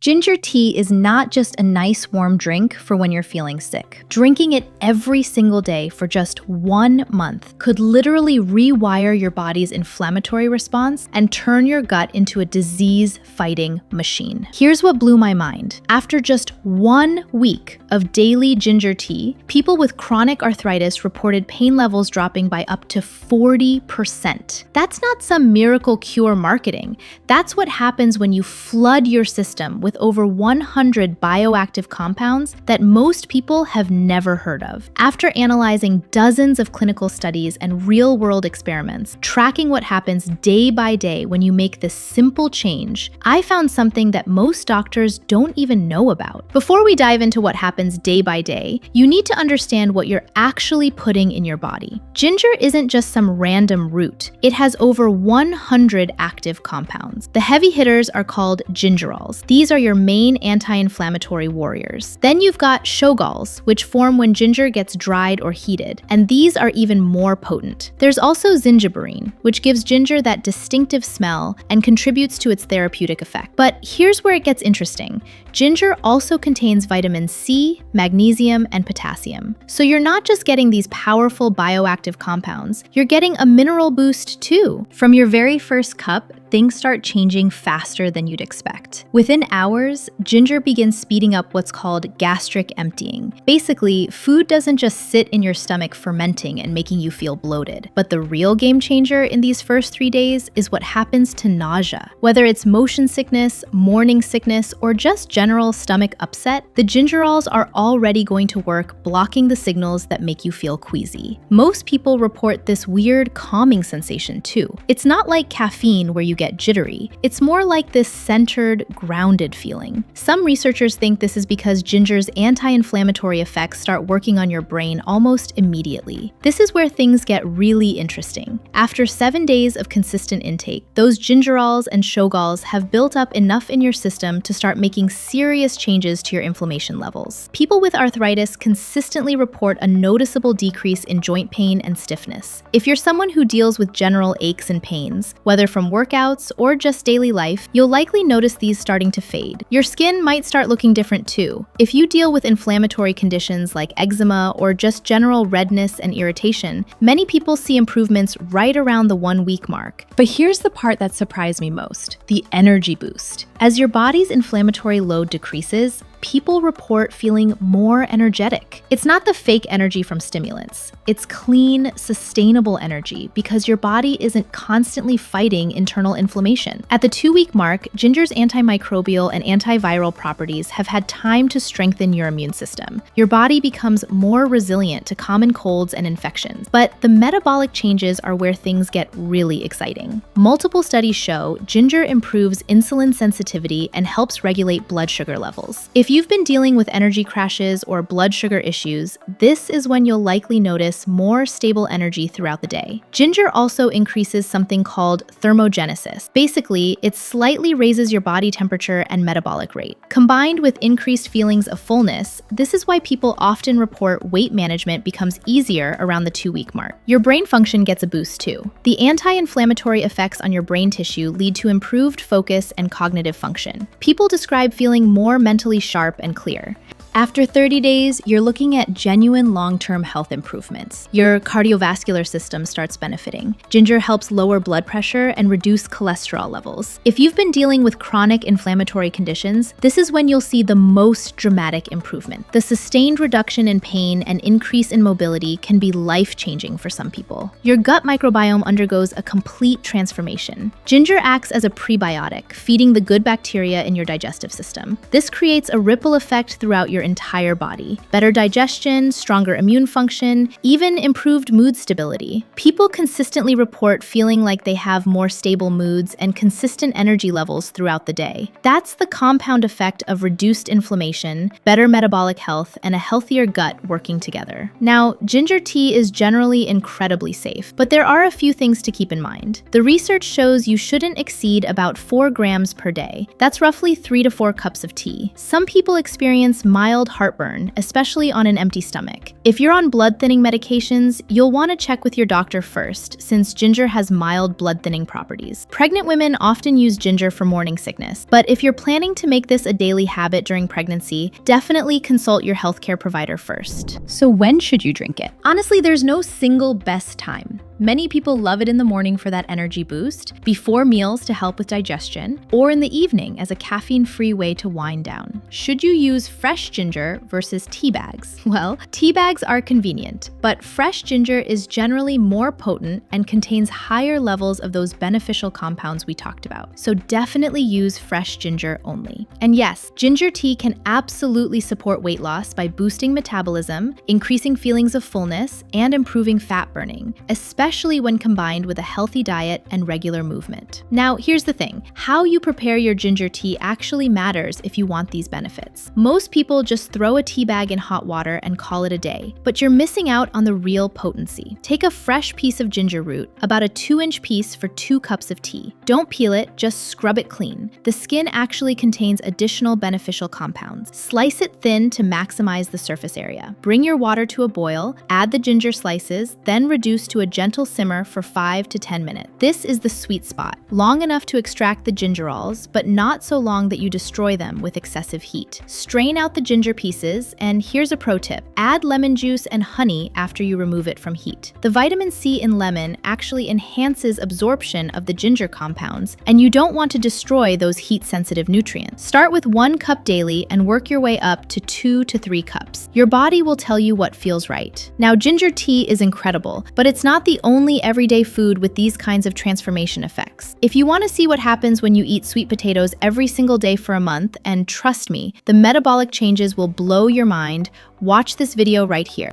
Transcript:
Ginger tea is not just a nice warm drink for when you're feeling sick. Drinking it every single day for just 1 month could literally rewire your body's inflammatory response and turn your gut into a disease-fighting machine. Here's what blew my mind. After just 1 week of daily ginger tea, people with chronic arthritis reported pain levels dropping by up to 40%. That's not some miracle cure marketing. That's what happens when you flood your system with over 100 bioactive compounds that most people have never heard of. After analyzing dozens of clinical studies and real-world experiments, tracking what happens day by day when you make this simple change, I found something that most doctors don't even know about. Before we dive into what happens day by day, you need to understand what you're actually putting in your body. Ginger isn't just some random root. It has over 100 active compounds. The heavy hitters are called gingerols. These are your main anti-inflammatory warriors. Then you've got shogalls, which form when ginger gets dried or heated, and these are even more potent. There's also zingiberine, which gives ginger that distinctive smell and contributes to its therapeutic effect. But here's where it gets interesting. Ginger also contains vitamin C, magnesium, and potassium. So you're not just getting these powerful bioactive compounds, you're getting a mineral boost too. From your very first cup, things start changing faster than you'd expect. Within hours, ginger begins speeding up what's called gastric emptying. Basically, food doesn't just sit in your stomach fermenting and making you feel bloated. But the real game changer in these first 3 days is what happens to nausea. Whether it's motion sickness, morning sickness, or just general stomach upset, the gingerols are already going to work blocking the signals that make you feel queasy. Most people report this weird calming sensation too. It's not like caffeine where you get jittery. It's more like this centered, grounded feeling. Some researchers think this is because ginger's anti-inflammatory effects start working on your brain almost immediately. This is where things get really interesting. After 7 days of consistent intake, those gingerols and shogalls have built up enough in your system to start making serious changes to your inflammation levels. People with arthritis consistently report a noticeable decrease in joint pain and stiffness. If you're someone who deals with general aches and pains, whether from workouts or just daily life, you'll likely notice these starting to fade. Your skin might start looking different too. If you deal with inflammatory conditions like eczema or just general redness and irritation, many people see improvements right around the 1 week mark. But here's the part that surprised me most: the energy boost. As your body's inflammatory load decreases, people report feeling more energetic. It's not the fake energy from stimulants. It's clean, sustainable energy because your body isn't constantly fighting internal inflammation. At the 2-week mark, ginger's antimicrobial and antiviral properties have had time to strengthen your immune system. Your body becomes more resilient to common colds and infections. But the metabolic changes are where things get really exciting. Multiple studies show ginger improves insulin sensitivity and helps regulate blood sugar levels. If you've been dealing with energy crashes or blood sugar issues, this is when you'll likely notice more stable energy throughout the day. Ginger also increases something called thermogenesis. Basically, it slightly raises your body temperature and metabolic rate. Combined with increased feelings of fullness, this is why people often report weight management becomes easier around the 2-week mark. Your brain function gets a boost too. The anti-inflammatory effects on your brain tissue lead to improved focus and cognitive function. People describe feeling more mentally sharp and clear. After 30 days, you're looking at genuine long-term health improvements. Your cardiovascular system starts benefiting. Ginger helps lower blood pressure and reduce cholesterol levels. If you've been dealing with chronic inflammatory conditions, this is when you'll see the most dramatic improvement. The sustained reduction in pain and increase in mobility can be life-changing for some people. Your gut microbiome undergoes a complete transformation. Ginger acts as a prebiotic, feeding the good bacteria in your digestive system. This creates a ripple effect throughout your entire body. Better digestion, stronger immune function, even improved mood stability. People consistently report feeling like they have more stable moods and consistent energy levels throughout the day. That's the compound effect of reduced inflammation, better metabolic health, and a healthier gut working together. Now, ginger tea is generally incredibly safe, but there are a few things to keep in mind. The research shows you shouldn't exceed about 4 grams per day. That's roughly 3 to 4 cups of tea. Some people experience mild mild heartburn, especially on an empty stomach. If you're on blood-thinning medications, you'll want to check with your doctor first, since ginger has mild blood-thinning properties. Pregnant women often use ginger for morning sickness, but if you're planning to make this a daily habit during pregnancy, definitely consult your healthcare provider first. So when should you drink it? Honestly, there's no single best time. Many people love it in the morning for that energy boost, before meals to help with digestion, or in the evening as a caffeine-free way to wind down. Should you use fresh ginger versus tea bags? Well, tea bags are convenient, but fresh ginger is generally more potent and contains higher levels of those beneficial compounds we talked about. So definitely use fresh ginger only. And yes, ginger tea can absolutely support weight loss by boosting metabolism, increasing feelings of fullness, and improving fat burning, especially when combined with a healthy diet and regular movement. Now, here's the thing. How you prepare your ginger tea actually matters if you want these benefits. Most people just throw a tea bag in hot water and call it a day, but you're missing out on the real potency. Take a fresh piece of ginger root, about a 2-inch piece for 2 cups of tea. Don't peel it, just scrub it clean. The skin actually contains additional beneficial compounds. Slice it thin to maximize the surface area. Bring your water to a boil, add the ginger slices, then reduce to a gentle simmer for 5 to 10 minutes. This is the sweet spot, long enough to extract the gingerols, but not so long that you destroy them with excessive heat. Strain out the ginger pieces, and here's a pro tip. Add lemon juice and honey after you remove it from heat. The vitamin C in lemon actually enhances absorption of the ginger compounds, and you don't want to destroy those heat-sensitive nutrients. Start with 1 cup daily and work your way up to 2 to 3 cups. Your body will tell you what feels right. Now, ginger tea is incredible, but it's not the only everyday food with these kinds of transformation effects. If you want to see what happens when you eat sweet potatoes every single day for a month, and trust me, the metabolic changes will blow your mind, watch this video right here.